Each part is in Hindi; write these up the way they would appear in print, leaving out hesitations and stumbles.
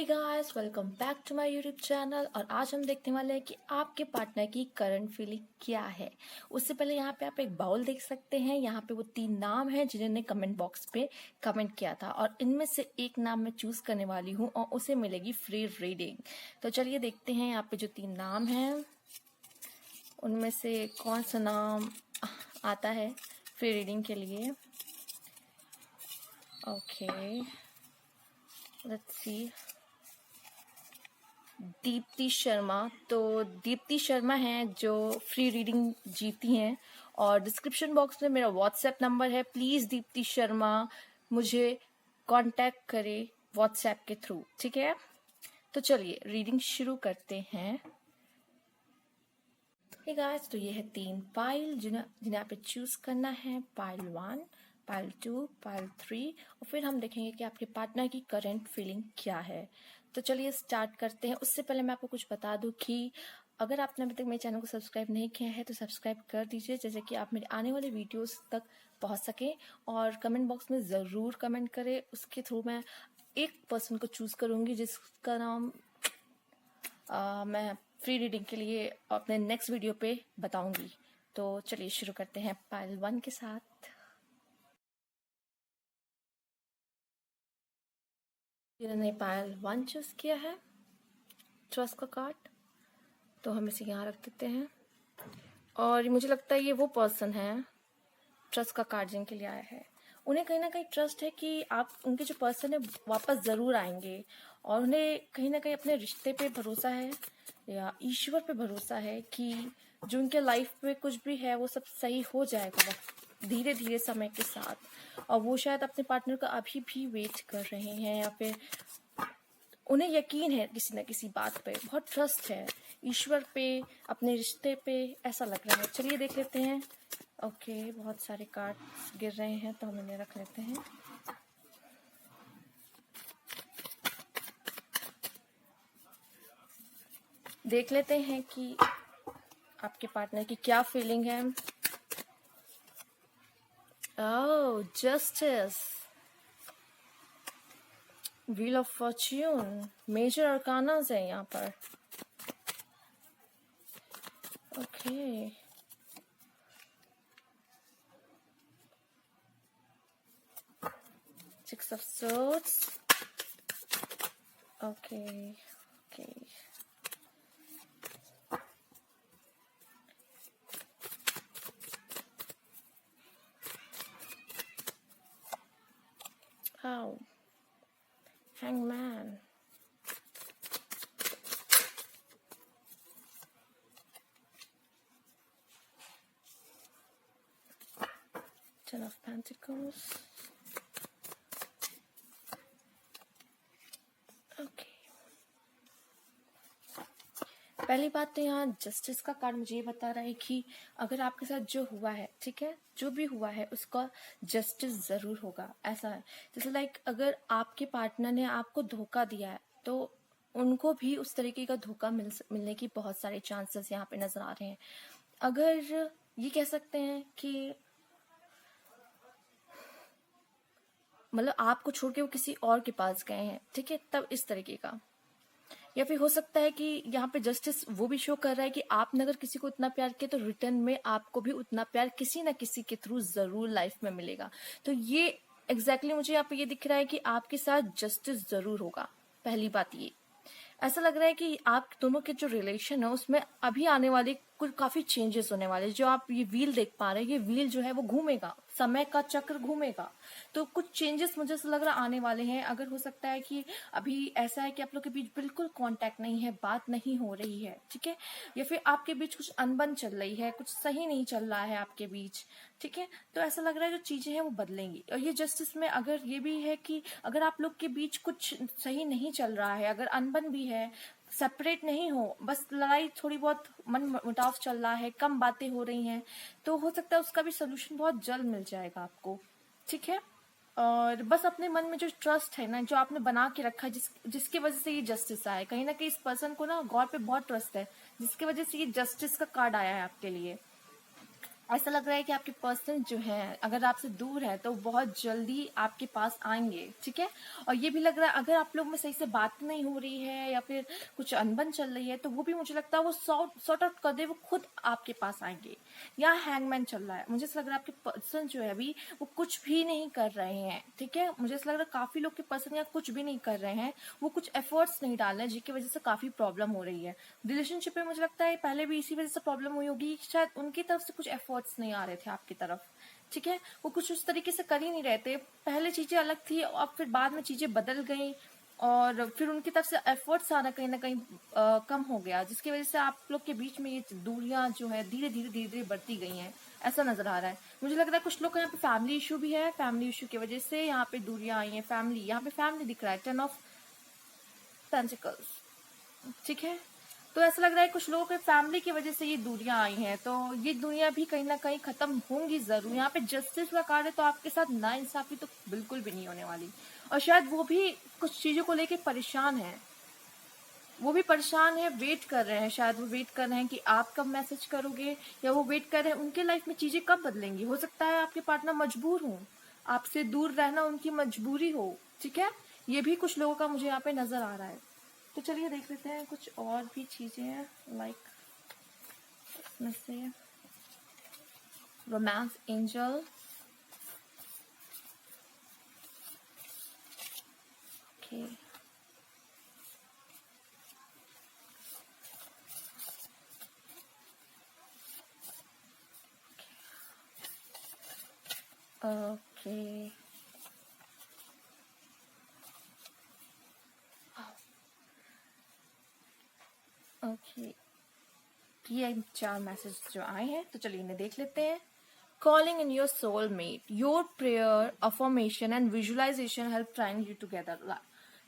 Hey guys, welcome back to my YouTube channel. और आज हम देखने वाले हैं कि आपके पार्टनर की करंट फीलिंग क्या है। उससे पहले यहाँ पे आप एक बाउल देख सकते हैं। यहाँ पे वो 3 नाम हैं जिन्होंने कमेंट बॉक्स पे कमेंट किया था, और इनमें से एक नाम मैं चूज करने वाली हूँ और उसे मिलेगी फ्री रीडिंग। तो चलिए देखते हैं यहाँ पे जो 3 नाम हैं उनमें से कौन सा नाम आता है फ्री रीडिंग के लिए। Okay, let's see. Deepti Sharma. तो दीप्ति शर्मा हैं जो फ्री रीडिंग जीती हैं, और डिस्क्रिप्शन बॉक्स में मेरा व्हाट्सएप नंबर है। प्लीज़ दीप्ति शर्मा मुझे कांटेक्ट करें व्हाट्सएप के थ्रू, ठीक है। तो चलिए रीडिंग शुरू करते हैं। हे गाइस, तो ये है 3 पाइल जिन्हें आप चूज करना है। पाइल 1, पाइल 2, पाइल 3, और फिर हम देखेंगे कि आपके पार्टनर की करंट फीलिंग क्या है। तो चलिए स्टार्ट करते हैं। उससे पहले मैं आपको कुछ बता दूं कि अगर आपने अभी तक मेरे चैनल को सब्सक्राइब नहीं किया है तो सब्सक्राइब कर दीजिए, जैसे कि आप मेरे आने वाले वीडियोस तक पहुंच सकें। और कमेंट बॉक्स में ज़रूर कमेंट करें, उसके थ्रू मैं एक पर्सन को चूज़ करूँगी जिसका नाम मैं फ्री रीडिंग के लिए अपने नेक्स्ट वीडियो पे बताऊंगी। तो चलिए शुरू करते हैं पाइल 1 के साथ। जिन्होंने पाइल 1 चूज किया है, ट्रस्ट का कार्ड, तो हम इसे यहाँ रख देते हैं। और मुझे लगता है ये वो पर्सन है ट्रस्ट का कार्ड जिनके लिए आया है। उन्हें कहीं ना कहीं ट्रस्ट है कि आप उनके जो पर्सन है वापस ज़रूर आएंगे, और उन्हें कहीं ना कहीं अपने रिश्ते पे भरोसा है या ईश्वर पे भरोसा है कि जो उनके लाइफ में कुछ भी है वो सब सही हो जाएगा धीरे धीरे समय के साथ। और वो शायद अपने पार्टनर का अभी भी वेट कर रहे हैं, या फिर उन्हें यकीन है किसी न किसी बात पे, बहुत ट्रस्ट है ईश्वर पे, अपने रिश्ते पे, ऐसा लग रहा है। चलिए देख लेते हैं। ओके, बहुत सारे कार्ड्स गिर रहे हैं तो हम इन्हें रख लेते हैं। देख लेते हैं कि आपके पार्टनर की क्या फीलिंग है। Oh, justice, wheel of fortune, major arcanas है यहाँ पर। Okay, six of swords. Okay okay, how, hangman, ten of pentacles. Okay, पहली बात तो यहाँ जस्टिस का कार्ड मुझे ये बता रहा है कि अगर आपके साथ जो हुआ है, ठीक है, जो भी हुआ है उसका जस्टिस जरूर होगा। ऐसा है जैसे लाइक अगर आपके पार्टनर ने आपको धोखा दिया है तो उनको भी उस तरीके का धोखा मिलने की बहुत सारे चांसेस यहाँ पे नजर आ रहे हैं। अगर ये कह सकते हैं कि मतलब आपको छोड़ के वो किसी और के पास गए हैं, ठीक है, तब इस तरीके का। या फिर हो सकता है कि यहाँ पे जस्टिस वो भी शो कर रहा है कि आपने अगर किसी को उतना प्यार किया तो रिटर्न में आपको भी उतना प्यार किसी ना किसी के थ्रू जरूर लाइफ में मिलेगा। तो ये एग्जैक्टली मुझे यहाँ पे ये दिख रहा है कि आपके साथ जस्टिस जरूर होगा। पहली बात ये, ऐसा लग रहा है कि आप दोनों के जो रिलेशन है उसमें अभी आने वाले कुछ काफी चेंजेस होने वाले। जो आप ये व्हील देख पा रहे हैं, ये व्हील जो है वो घूमेगा, समय का चक्र घूमेगा। तो कुछ चेंजेस मुझे ऐसा लग रहा आने वाले हैं। अगर हो सकता है कि अभी ऐसा है कि आप लोग के बीच बिल्कुल कांटेक्ट नहीं है, बात नहीं हो रही है, ठीक है, या फिर आपके बीच कुछ अनबन चल रही है, कुछ सही नहीं चल रहा है आपके बीच, ठीक है, तो ऐसा लग रहा है जो चीजें हैं वो बदलेंगी। और ये जस्टिस में अगर ये भी है कि अगर आप लोग के बीच कुछ सही नहीं चल रहा है, अगर अनबन भी है, सेपरेट नहीं हो, बस लड़ाई थोड़ी बहुत मन मुटाव चल रहा है, कम बातें हो रही हैं, तो हो सकता है उसका भी सोल्यूशन बहुत जल्द मिल जाएगा आपको, ठीक है। और बस अपने मन में जो ट्रस्ट है ना, जो आपने बना के रखा है, जिसकी वजह से ये जस्टिस आया है, कहीं ना कहीं इस पर्सन को ना गॉड पे बहुत ट्रस्ट है, जिसकी वजह से ये जस्टिस का कार्ड आया है आपके लिए। ऐसा लग रहा है कि आपके पर्सन जो है अगर आपसे दूर है तो बहुत जल्दी आपके पास आएंगे, ठीक है। और ये भी लग रहा है अगर आप लोग में सही से बात नहीं हो रही है या फिर कुछ अनबन चल रही है तो वो भी मुझे लगता है वो सॉर्ट आउट कर दे, वो खुद आपके पास आएंगे। या हैंगमैन चल रहा है, मुझे ऐसा लग रहा है आपके पर्सन जो है अभी वो कुछ भी नहीं कर रहे हैं, ठीक है। मुझे ऐसा लग रहा है काफी लोग के पर्सन या कुछ भी नहीं कर रहे हैं, वो कुछ एफर्ट्स नहीं डाल रहे हैं, जिसकी वजह से काफी प्रॉब्लम हो रही है रिलेशनशिप में। मुझे लगता है पहले भी इसी वजह से प्रॉब्लम हुई होगी, शायद उनकी तरफ से कुछ एफर्ट्स नहीं आ रहे थे आपकी तरफ, ठीक है। वो कुछ उस तरीके से कर ही नहीं रहे थे, पहले चीजें अलग थी और फिर बाद में चीजें बदल गई और फिर उनकी तरफ से एफर्ट्स आना कहीं ना कहीं कम हो गया, जिसकी वजह से आप लोग के बीच में ये दूरियां जो है धीरे धीरे बढ़ती गई हैं, ऐसा नजर आ रहा है। मुझे लग रहा है कुछ लोग का यहाँ पे फैमिली इशू भी है, फैमिली इशू की वजह से यहाँ पे दूरियां आई हैं। फैमिली, यहाँ पे फैमिली दिख रहा है, 10 ऑफ पेंटिकल्स, ठीक है। तो ऐसा लग रहा है कुछ लोगों के फैमिली की वजह से ये दूरियां आई हैं, तो ये दूरियां भी कहीं ना कहीं खत्म होंगी जरूर। यहाँ पे जस्टिस का कार्ड है, तो आपके साथ नाइंसाफी तो बिल्कुल भी नहीं होने वाली। और शायद वो भी कुछ चीजों को लेके परेशान है, वो भी परेशान है, वेट कर रहे हैं, शायद वो वेट कर रहे हैं कि आप कब मैसेज करोगे, या वो वेट कर रहे हैं उनके लाइफ में चीजें कब बदलेंगी। हो सकता है आपके पार्टनर मजबूर हो, आपसे दूर रहना उनकी मजबूरी हो, ठीक है। ये भी कुछ लोगों का मुझे यहाँ पे नजर आ रहा है। तो चलिए देख लेते हैं कुछ और भी चीजें हैं, लाइक इसमें से romance angel, okay, okay, okay. ये 4 मैसेज जो आए हैं, तो चलिए इन्हें देख लेते हैं। Calling in your soulmate, your prayer, affirmation and visualization help tying you together.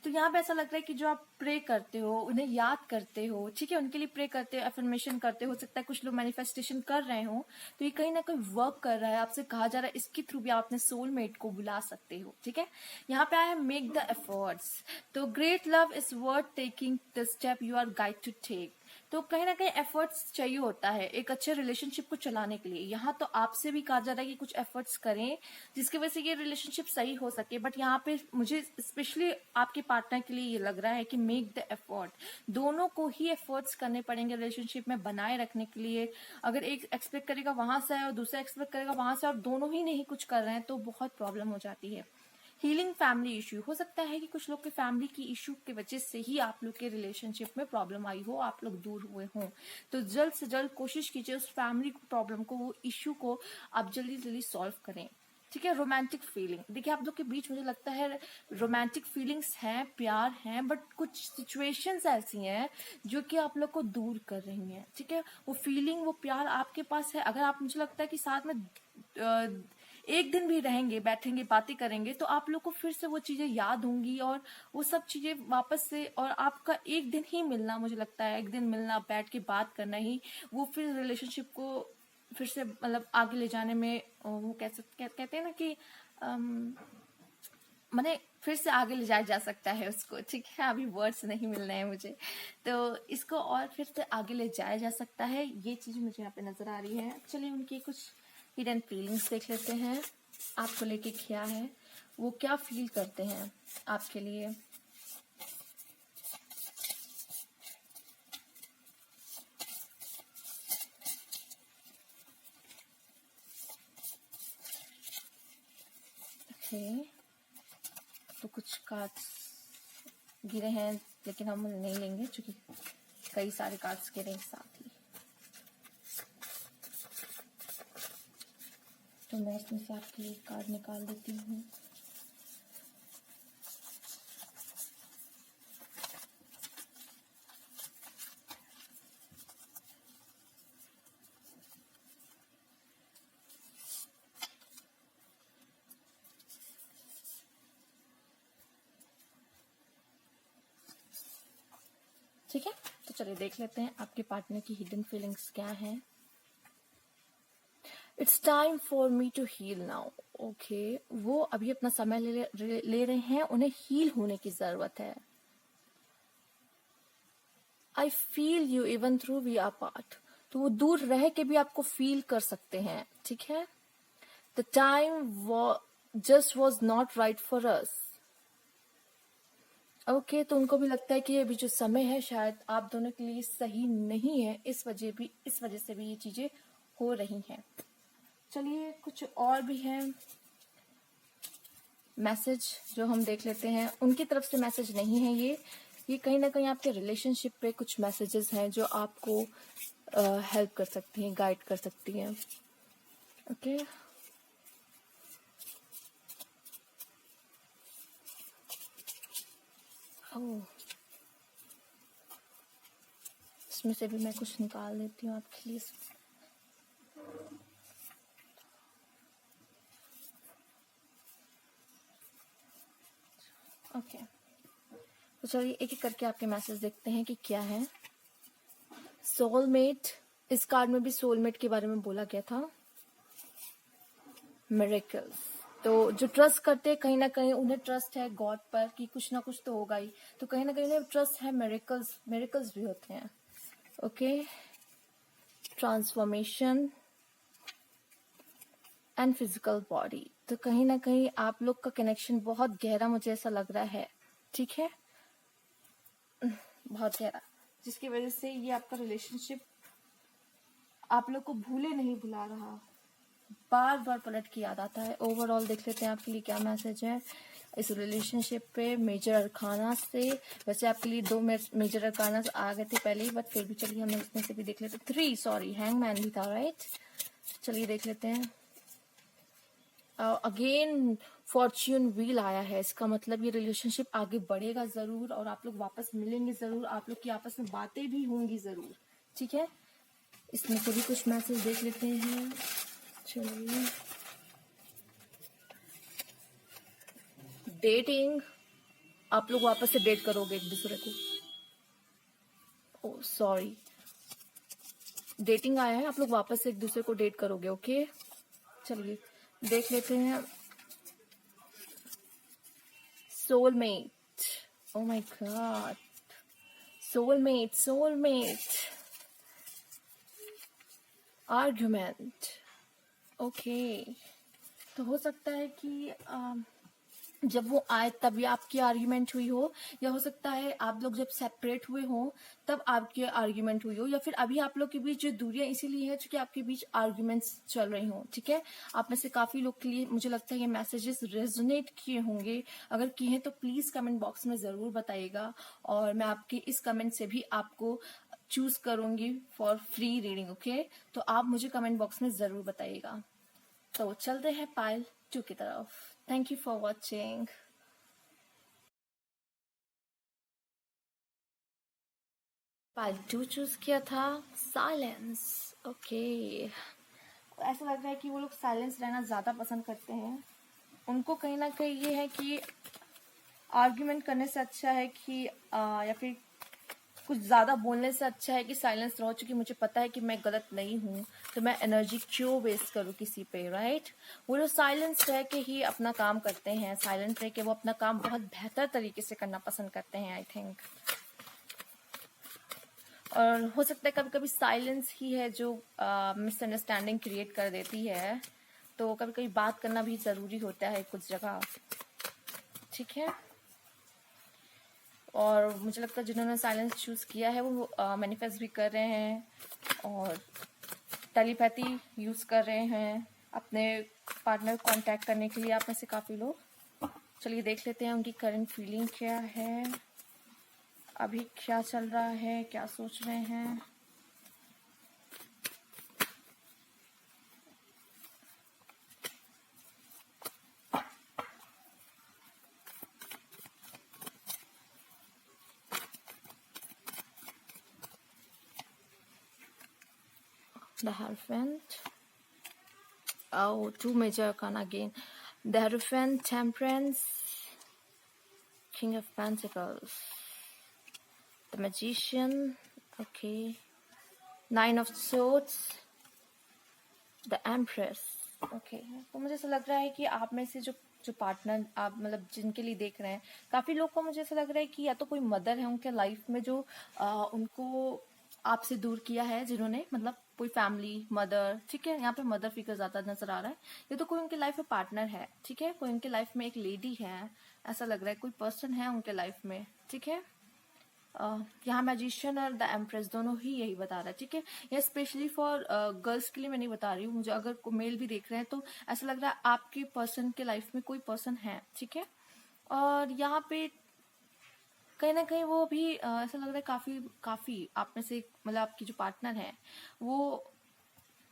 तो यहाँ पे ऐसा लग रहा है कि जो आप प्रे करते हो, उन्हें याद करते हो, ठीक है, उनके लिए प्रे करते हो, अफर्मेशन करते हो सकता है कुछ लोग मैनिफेस्टेशन कर रहे हो, तो ये कहीं ना कहीं वर्क कर रहा है। आपसे कहा जा रहा है इसके थ्रू भी आप अपने सोलमेट को बुला सकते हो, ठीक है। यहाँ पे आया है मेक द एफर्ट्स, तो great love is worth taking the step you are guide to take. तो कहीं ना कहीं एफर्ट्स चाहिए होता है एक अच्छे रिलेशनशिप को चलाने के लिए। यहाँ तो आपसे भी कहा जा रहा है कि कुछ एफर्ट्स करें जिसकी वजह से ये रिलेशनशिप सही हो सके। बट यहाँ पे मुझे स्पेशली आपके पार्टनर के लिए ये लग रहा है कि मेक द एफर्ट, दोनों को ही एफर्ट्स करने पड़ेंगे रिलेशनशिप में बनाए रखने के लिए। अगर एक एक्सपेक्ट करेगा वहां से और दूसरा एक्सपेक्ट करेगा वहां से और दोनों ही नहीं कुछ कर रहे हैं तो बहुत प्रॉब्लम हो जाती है। हीलिंग फैमिली इशू, हो सकता है कि कुछ लोग के फैमिली की इशू की वजह से ही आप लोग के रिलेशनशिप में प्रॉब्लम आई हो, आप लोग दूर हुए हों। तो जल्द से जल्द कोशिश कीजिए उस फैमिली प्रॉब्लम को, वो इशू को आप जल्दी जल्दी सॉल्व करें, ठीक है। रोमांटिक फीलिंग, देखिए आप लोग के बीच मुझे लगता है रोमांटिक फीलिंग्स हैं, प्यार हैं, बट कुछ सिचुएशंस ऐसी हैं जो कि आप लोग को दूर कर रही हैं, ठीक है। वो फीलिंग, वो प्यार आपके पास है, अगर आप, मुझे लगता है कि साथ में एक दिन भी रहेंगे, बैठेंगे, बातें करेंगे, तो आप लोग को फिर से वो चीजें याद होंगी और वो सब चीजें वापस से, और आपका एक दिन ही मिलना, मुझे लगता है एक दिन मिलना, बैठ के बात करना ही वो फिर रिलेशनशिप को फिर से मतलब आगे ले जाने में वो कहते हैं ना कि मैंने फिर से आगे ले जाया जा सकता है उसको, ठीक है। अभी वर्ड्स नहीं मिल रहे हैं मुझे, तो इसको और फिर से आगे ले जाया जा सकता है, ये चीज मुझे यहाँ पे नजर आ रही है। चलिए उनकी कुछ हिडन फीलिंग्स देख लेते हैं, आपको लेके क्या है, वो क्या फील करते हैं आपके लिए। ओके, तो कुछ कार्ड्स गिरे हैं लेकिन हम नहीं लेंगे क्योंकि कई सारे कार्ड्स गिरे हैं साथ ही। तो मैं इसमें से आपके लिए कार्ड निकाल देती हूँ। ठीक है, तो चलिए देख लेते हैं आपके पार्टनर की हिडन फीलिंग्स क्या हैं। It's time for me to heal now, okay, वो अभी अपना समय ले रहे हैं, उन्हें हील होने की जरूरत है। I feel you even through we are part, तो वो दूर रह के भी आपको फील कर सकते हैं, ठीक है। The time just was not right for us. Okay, तो उनको भी लगता है कि अभी जो समय है शायद आप दोनों के लिए सही नहीं है, इस वजह से भी ये चीजें हो रही हैं। चलिए कुछ और भी है मैसेज जो हम देख लेते हैं। उनकी तरफ से मैसेज नहीं है ये कहीं ना कहीं आपके रिलेशनशिप पे कुछ मैसेजेस हैं जो आपको हेल्प कर सकती हैं, गाइड कर सकती हैं। ओके, ओह, इसमें से भी मैं कुछ निकाल देती हूँ आपके लिए। ओके, तो चलिए एक एक करके आपके मैसेज देखते हैं कि क्या है। सोलमेट, इस कार्ड में भी सोलमेट के बारे में बोला गया था। मिरेकल्स, तो जो ट्रस्ट करते हैं कहीं ना कहीं उन्हें ट्रस्ट है गॉड पर कि कुछ ना कुछ तो होगा ही, तो कहीं ना कहीं उन्हें ट्रस्ट है, मिरेकल्स भी होते हैं। Okay, transformation and physical body, तो कहीं ना कहीं आप लोग का कनेक्शन बहुत गहरा मुझे ऐसा लग रहा है, ठीक है, बहुत गहरा, जिसकी वजह से ये आपका रिलेशनशिप आप लोग को भूले नहीं भुला रहा, बार बार पलट के याद आता है। ओवरऑल देख लेते हैं आपके लिए क्या मैसेज है इस रिलेशनशिप पे मेजर अरकाना से। वैसे आपके लिए 2 मेजर अरकाना आ गए थे पहले ही, बट फिर भी चलिए हम इसमें से भी देख लेते हैं। 3 सॉरी, हैंगमैन भी था, राइट। चलिए देख लेते हैं। अगेन फॉर्च्यून व्हील आया है, इसका मतलब ये रिलेशनशिप आगे बढ़ेगा जरूर और आप लोग वापस मिलेंगे जरूर, आप लोग की आपस में बातें भी होंगी जरूर, ठीक है। इसमें से भी कुछ मैसेज देख लेते हैं। चलिए, डेटिंग, आप लोग वापस से डेट करोगे एक दूसरे को। ओ सॉरी, डेटिंग आया है, आप लोग वापस से एक दूसरे को डेट करोगे। ओके, चलिए देख लेते हैं। Soulmate, oh my God, soulmate, argument. Okay, तो हो सकता है कि जब वो आए तभी आपकी आर्ग्यूमेंट हुई हो, या हो सकता है आप लोग जब सेपरेट हुए हो तब आपकी आर्ग्यूमेंट हुई हो, या फिर अभी आप लोग के बीच जो दूरियां इसीलिए है क्योंकि आपके बीच आर्ग्यूमेंट्स चल रही हो, ठीक है। आप में से काफी लोग के लिए मुझे लगता है ये मैसेजेस रेजोनेट किए होंगे। अगर किए हैं तो प्लीज कमेंट बॉक्स में जरूर बताइएगा, और मैं आपके इस कमेंट से भी आपको चूज करूंगी फॉर फ्री रीडिंग। ओके, तो आप मुझे कमेंट बॉक्स में जरूर बताइएगा। तो चलते हैं पाइल 2 की तरफ। Thank you for watching. Pile 2 choose किया था, साइलेंस। ओके, ऐसा लग रहा है कि वो लोग साइलेंस रहना ज्यादा पसंद करते हैं। उनको कहीं ना कहीं ये है कि आर्ग्यूमेंट करने से अच्छा है कि या फिर कुछ ज्यादा बोलने से अच्छा है कि साइलेंस रहो, क्योंकि मुझे पता है कि मैं गलत नहीं हूँ, तो मैं एनर्जी क्यों वेस्ट करूँ किसी पे, राइट। वो लोग साइलेंस रह के ही अपना काम करते हैं, साइलेंट रह के वो अपना काम बहुत बेहतर तरीके से करना पसंद करते हैं, आई थिंक। और हो सकता है कभी कभी साइलेंस ही है जो मिसअंडरस्टैंडिंग क्रिएट कर देती है, तो कभी कभी बात करना भी जरूरी होता है कुछ जगह, ठीक है। और मुझे लगता है जिन्होंने साइलेंस चूज किया है वो मैनिफेस्ट भी कर रहे हैं और टेलीपैथी यूज कर रहे हैं अपने पार्टनर को कांटेक्ट करने के लिए, आप में से काफी लोग। चलिए देख लेते हैं उनकी करंट फीलिंग क्या है, अभी क्या चल रहा है, क्या सोच रहे हैं। The Hierophant. Oh, 2 major arcana again. The Hierophant, Temperance, King of Pentacles, the Magician. Okay, 9 of Swords, the Empress. Okay, तो मुझे ऐसा लग रहा है कि आप में से जो जो पार्टनर आप मतलब जिनके लिए देख रहे हैं, काफी लोग को मुझे ऐसा लग रहा है कि या तो कोई मदर है उनके लाइफ में जो उनको आपसे दूर किया है, जिन्होंने मतलब कोई फैमिली, मदर, ठीक है, यहाँ पे मदर फिगर ज्यादा नजर आ रहा है। ये तो कोई उनके लाइफ में पार्टनर है, ठीक है, कोई उनके लाइफ में एक लेडी है, ऐसा लग रहा है, कोई पर्सन है उनके लाइफ में, ठीक है। यहाँ मैजिशियन और द एम्प्रेस दोनों ही यही बता रहा है, ठीक है। ये स्पेशली फॉर गर्ल्स के लिए मैं नहीं बता रही हूँ, मुझे अगर मेल भी देख रहे हैं तो ऐसा लग रहा है आपके पर्सन के लाइफ में कोई पर्सन है, ठीक है। और यहाँ पे कहीं ना कहीं वो भी ऐसा लग रहा है काफी काफी आप में से मतलब आपकी जो पार्टनर है वो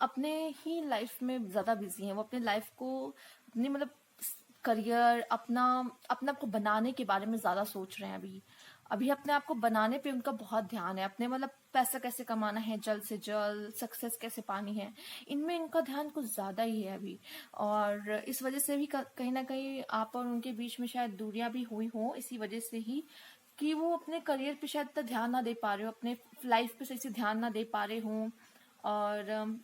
अपने ही लाइफ में ज्यादा बिजी है। वो अपने लाइफ को, अपने मतलब करियर, अपना अपने आप को बनाने के बारे में ज्यादा सोच रहे हैं अभी। अभी अपने आप को बनाने पे उनका बहुत ध्यान है, अपने मतलब पैसा कैसे कमाना है जल्द से जल्द, सक्सेस कैसे पानी है, इनमें इनका ध्यान कुछ ज्यादा ही है अभी। और इस वजह से भी कहीं ना कहीं आप और उनके बीच में शायद दूरियां भी हुई हो, इसी वजह से ही कि वो अपने करियर पे शायद इतना ध्यान ना दे पा रहे हो, अपने लाइफ पे सही से ध्यान ना दे पा रहे हो। और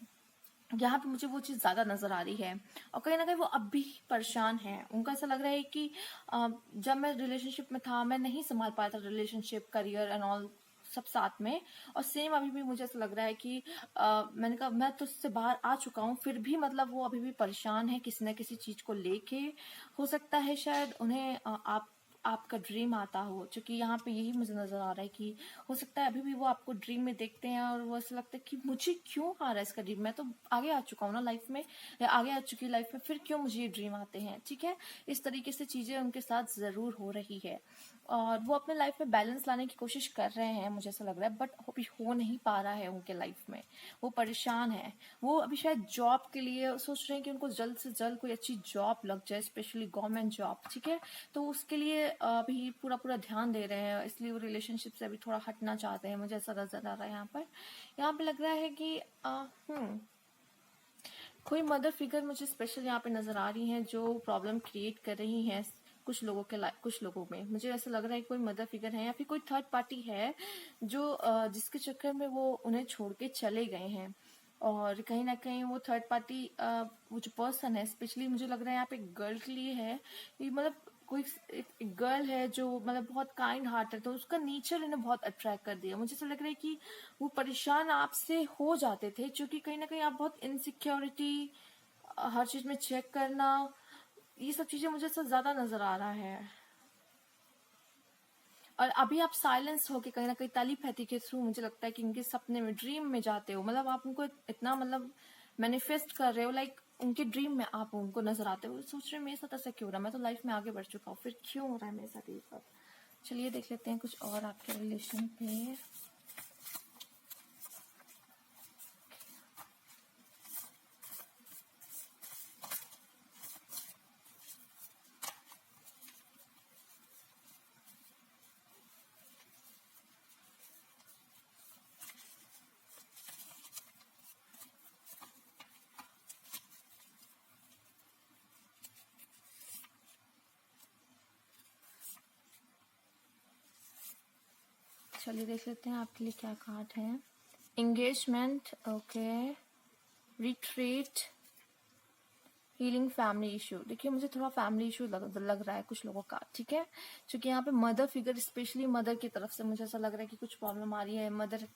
यहाँ पे मुझे वो चीज ज्यादा नजर आ रही है। और कहीं ना कहीं वो अब भी परेशान है, उनका ऐसा लग रहा है कि जब मैं रिलेशनशिप में था मैं नहीं संभाल पाया था रिलेशनशिप, करियर एंड ऑल सब साथ में। और सेम अभी भी मुझे ऐसा लग रहा है कि मैंने कहा मैं तो उससे बाहर आ चुका हूँ, फिर भी मतलब वो अभी भी परेशान है किसी न किसी चीज को लेके। हो सकता है शायद उन्हें आपका ड्रीम आता हो, क्योंकि यहाँ पे यही मुझे नजर आ रहा है कि हो सकता है अभी भी वो आपको ड्रीम में देखते हैं और वो ऐसा लगता है कि मुझे क्यों आ रहा है इसका ड्रीम, मैं तो आगे आ चुका हूँ ना लाइफ में, या आगे आ चुकी लाइफ में, फिर क्यों मुझे ये ड्रीम आते हैं, ठीक है। इस तरीके से चीजें उनके साथ जरूर हो रही है और वो अपने लाइफ में बैलेंस लाने की कोशिश कर रहे हैं, मुझे ऐसा लग रहा है, बट अभी हो नहीं पा रहा है उनके लाइफ में। वो परेशान है, वो अभी शायद जॉब के लिए सोच रहे हैं कि उनको जल्द से जल्द कोई अच्छी जॉब लग जाए, स्पेशली गवर्नमेंट जॉब, ठीक है। तो उसके लिए अभी पूरा पूरा ध्यान दे रहे हैं, इसलिए वो रिलेशनशिप से अभी थोड़ा हटना चाहते हैं, मुझे ऐसा नजर आ रहा है। यहाँ पे लग रहा है कि कोई मदर फिगर मुझे स्पेशल यहाँ पे नजर आ रही है जो प्रॉब्लम क्रिएट कर रही है कुछ लोगों के कुछ लोगों में। मुझे ऐसा लग रहा है कोई मदर फिगर है या फिर कोई थर्ड पार्टी है जो जिसके चक्कर में वो उन्हें छोड़ के चले गए हैं। और कहीं ना कहीं वो थर्ड पार्टी वो जो पर्सन है, स्पेशली मुझे लग रहा है यहाँ पे गर्ल के लिए है, कि मतलब कोई एक गर्ल है जो मतलब बहुत काइंड हार्ट है, तो उसका नेचर इन्हें बहुत अट्रैक्ट कर दिया। मुझे ऐसा लग रहा है कि वो परेशान आपसे हो जाते थे, क्योंकि कहीं ना कहीं आप बहुत इनसिक्योरिटी, हर चीज में चेक करना, ये सब चीजें मुझे सब ज्यादा नजर आ रहा है। और अभी आप साइलेंस हो के कहीं ना कहीं टेलीपैथी के थ्रू मुझे लगता है कि इनके सपने में, ड्रीम में जाते हो, मतलब आप उनको इतना मतलब मैनिफेस्ट कर रहे हो, लाइक उनके ड्रीम में आप उनको नजर आते हो, सोच रहे हो मेरे साथ ऐसा क्यों हो रहा है, मैं तो लाइफ में आगे बढ़ चुका हूँ, फिर क्यों हो रहा है मेरे साथ ये सब। चलिए देख लेते हैं कुछ और आपके रिलेशन पे। चलिए देख लेते हैं आपके लिए क्या कार्ड है। Engagement, okay, retreat, healing, family issue. देखिए मुझे थोड़ा फैमिली इशू लग रहा है कुछ लोगों का, ठीक है, क्योंकि यहाँ पे मदर फिगर, स्पेशली मदर की तरफ से मुझे ऐसा लग रहा है कि कुछ प्रॉब्लम आ रही है, मदर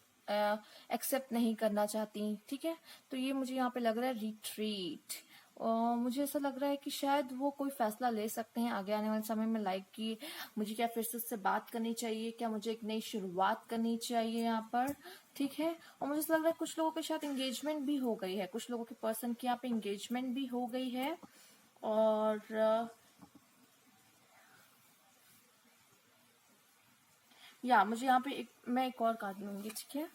एक्सेप्ट नहीं करना चाहती, ठीक है। तो ये मुझे यहाँ पे लग रहा है रिट्रीट। मुझे ऐसा लग रहा है कि शायद वो कोई फैसला ले सकते हैं आगे आने वाले समय में, लाइक कि मुझे क्या फिर से उससे बात करनी चाहिए, क्या मुझे एक नई शुरुआत करनी चाहिए यहाँ पर, ठीक है। और मुझे ऐसा लग रहा है कुछ लोगों के साथ एंगेजमेंट भी हो गई है, कुछ लोगों के पर्सन की यहाँ पे एंगेजमेंट भी हो गई है। और या मुझे यहाँ पे मैं एक और कार्ड लूंगी, ठीक है।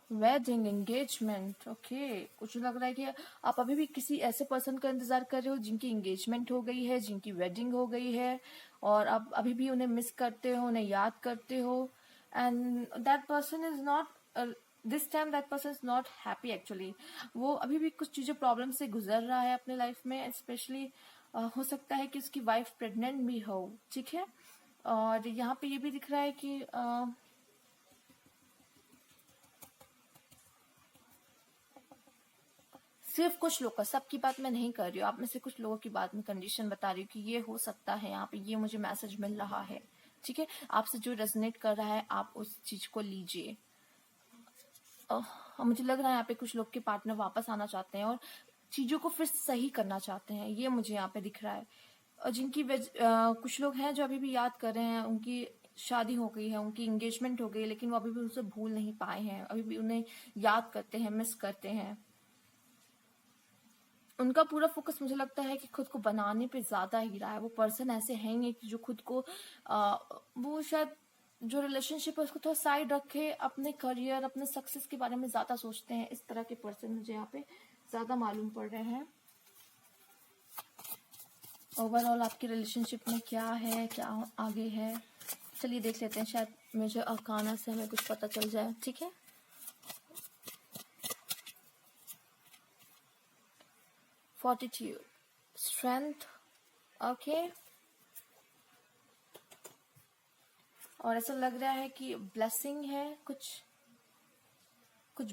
Wedding, engagement, okay. कुछ लग रहा है कि आप अभी भी किसी ऐसे पर्सन का इंतजार कर रहे हो जिनकी एंगेजमेंट हो गई है, जिनकी वेडिंग हो गई है, और आप अभी भी उन्हें मिस करते हो, उन्हें याद करते हो, and that person is not, this time that person is not happy actually. वो अभी भी कुछ चीजें प्रॉब्लम से गुजर रहा है अपने लाइफ में, स्पेशली हो सकता है कि उसकी वाइफ प्रेग्नेंट भी हो, ठीक है। और यहाँ पे ये भी दिख रहा है कि सिर्फ कुछ लोग का, सबकी बात मैं नहीं कर रही हूँ, आप में से कुछ लोगों की बात में कंडीशन बता रही हूँ कि ये हो सकता है, यहाँ पे ये मुझे मैसेज मिल रहा है। ठीक है, आपसे जो रेजोनेट कर रहा है आप उस चीज को लीजिए। मुझे लग रहा है यहाँ पे कुछ लोग के पार्टनर वापस आना चाहते हैं और चीजों को फिर सही करना चाहते हैं, ये मुझे यहाँ पे दिख रहा है। और जिनकी कुछ लोग हैं जो अभी भी याद कर रहे हैं, उनकी शादी हो गई है, उनकी एंगेजमेंट हो गई है, लेकिन वो अभी भी उसे भूल नहीं पाए हैं, अभी भी उन्हें याद करते हैं, मिस करते हैं। उनका पूरा फोकस मुझे लगता है कि खुद को बनाने पे ज्यादा ही रहा है। वो पर्सन ऐसे हैं कि जो खुद को वो शायद जो रिलेशनशिप है उसको थोड़ा साइड रखे, अपने करियर, अपने सक्सेस के बारे में ज्यादा सोचते हैं। इस तरह के पर्सन मुझे यहाँ पे ज्यादा मालूम पड़ रहे हैं। ओवरऑल आपके रिलेशनशिप में क्या है, क्या आगे है, चलिए देख लेते हैं, शायद मुझे अरकाना से हमें कुछ पता चल जाए। ठीक है, फॉर्टिट्यूड, स्ट्रेंथ, ओके। और ऐसा लग रहा है कि ब्लेसिंग है, कुछ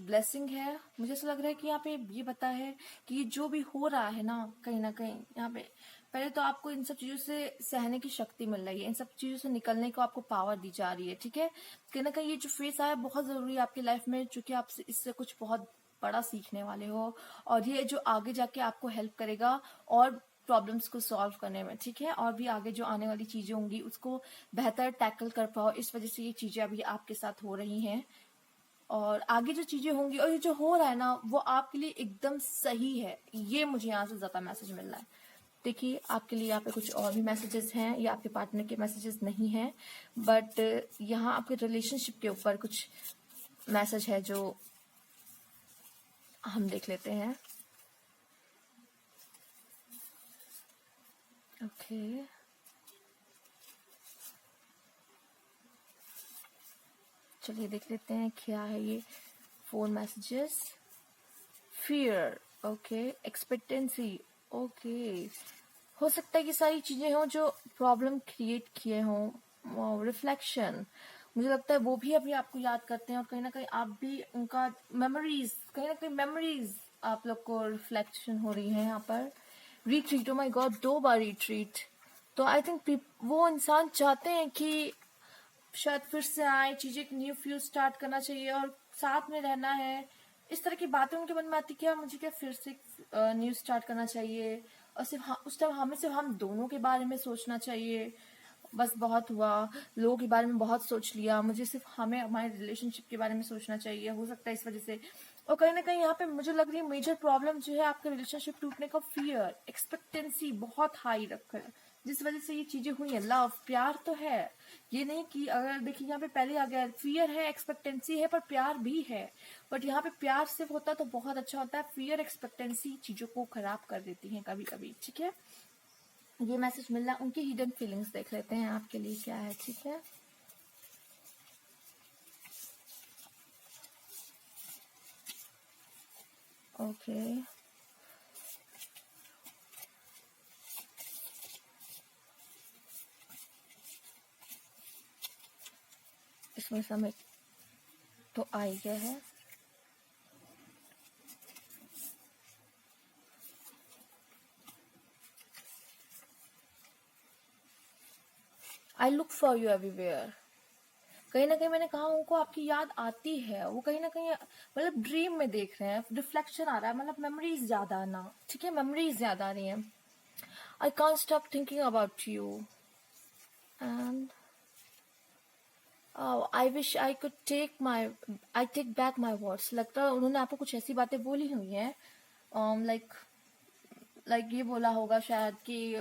ब्लेसिंग है। मुझे ऐसा लग रहा है कि यहाँ पे ये बता है कि ये जो भी हो रहा है ना कहीं यहाँ पे, पहले तो आपको इन सब चीजों से सहने की शक्ति मिल रही है, इन सब चीजों से निकलने को आपको पावर दी जा रही है। ठीक है, कहीं ना कहीं ये जो फेस आया बहुत जरूरी है आपकी लाइफ में, चूंकि आप इससे कुछ बहुत बड़ा सीखने वाले हो, और ये जो आगे जाके आपको हेल्प करेगा और प्रॉब्लम्स को सॉल्व करने में। ठीक है, और भी आगे जो आने वाली चीजें होंगी उसको बेहतर टैकल कर पाओ, इस वजह से ये चीजें अभी आपके साथ हो रही हैं। और आगे जो चीजें होंगी और ये जो हो रहा है ना वो आपके लिए एकदम सही है, ये मुझे यहाँ से ज्यादा मैसेज मिल रहा है। देखिए आपके लिए यहाँ पे कुछ और भी मैसेजेस हैं, या आपके पार्टनर के मैसेजेस नहीं हैं, बट यहाँ आपके रिलेशनशिप के ऊपर कुछ मैसेज है जो हम देख लेते हैं। ओके, चलिए देख लेते हैं क्या है ये 4 messages. Fear, okay, expectancy, okay. हो सकता है कि सारी चीजें हों जो प्रॉब्लम क्रिएट किए हों। रिफ्लेक्शन, मुझे लगता है वो भी अभी आपको याद करते हैं, और कहीं ना कहीं आप भी उनका मेमोरीज, कहीं ना कहीं मेमोरीज आप लोग को रिफ्लेक्शन हो रही है यहाँ पर। Retreat, oh my God, 2 bar retreat. तो आई थिंक वो इंसान चाहते हैं कि शायद फिर से आए, चीजें एक न्यू फ्यूज स्टार्ट करना चाहिए और साथ में रहना है। इस तरह की बातें उनके मन में आती, क्या मुझे क्या फिर से न्यू स्टार्ट करना चाहिए, और सिर्फ उस टाइम हमें सिर्फ हम दोनों के बारे में सोचना चाहिए। बस बहुत हुआ, लोगों के बारे में बहुत सोच लिया, मुझे सिर्फ हमें हमारे रिलेशनशिप के बारे में सोचना चाहिए। हो सकता है इस वजह से, और कहीं ना कहीं यहाँ पे मुझे लग रही है मेजर प्रॉब्लम जो है आपके रिलेशनशिप टूटने का, फियर, एक्सपेक्टेंसी बहुत हाई रखा है, जिस वजह से ये चीजें हुई है। लव, प्यार तो है, ये नहीं कि, अगर देखिए यहाँ पे पहले आ गया, फियर है, एक्सपेक्टेंसी है, पर प्यार भी है। बट यहाँ पे प्यार सिर्फ होता तो बहुत अच्छा होता है, फियर एक्सपेक्टेंसी चीजों को खराब कर देती है कभी कभी। ठीक है, ये मैसेज मिल रहा है। उनकी हिडन फीलिंग्स देख लेते हैं आपके लिए क्या है। ठीक है, ओके, इसमें समय तो आ ही गया है। I look for you everywhere, कहीं ना कहीं मैंने कहा उनको आपकी याद आती है, वो कहीं ना कहीं मतलब ड्रीम में देख रहे हैं, रिफ्लेक्शन आ रहा है, मतलब मेमोरीज याद आना। ठीक है, मेमोरीज याद आ रही हैं। I can't stop thinking about you and I wish I could take back my words. लगता है उन्होंने आपको कुछ ऐसी बातें बोली हुई हैं, लाइक ये बोला होगा शायद कि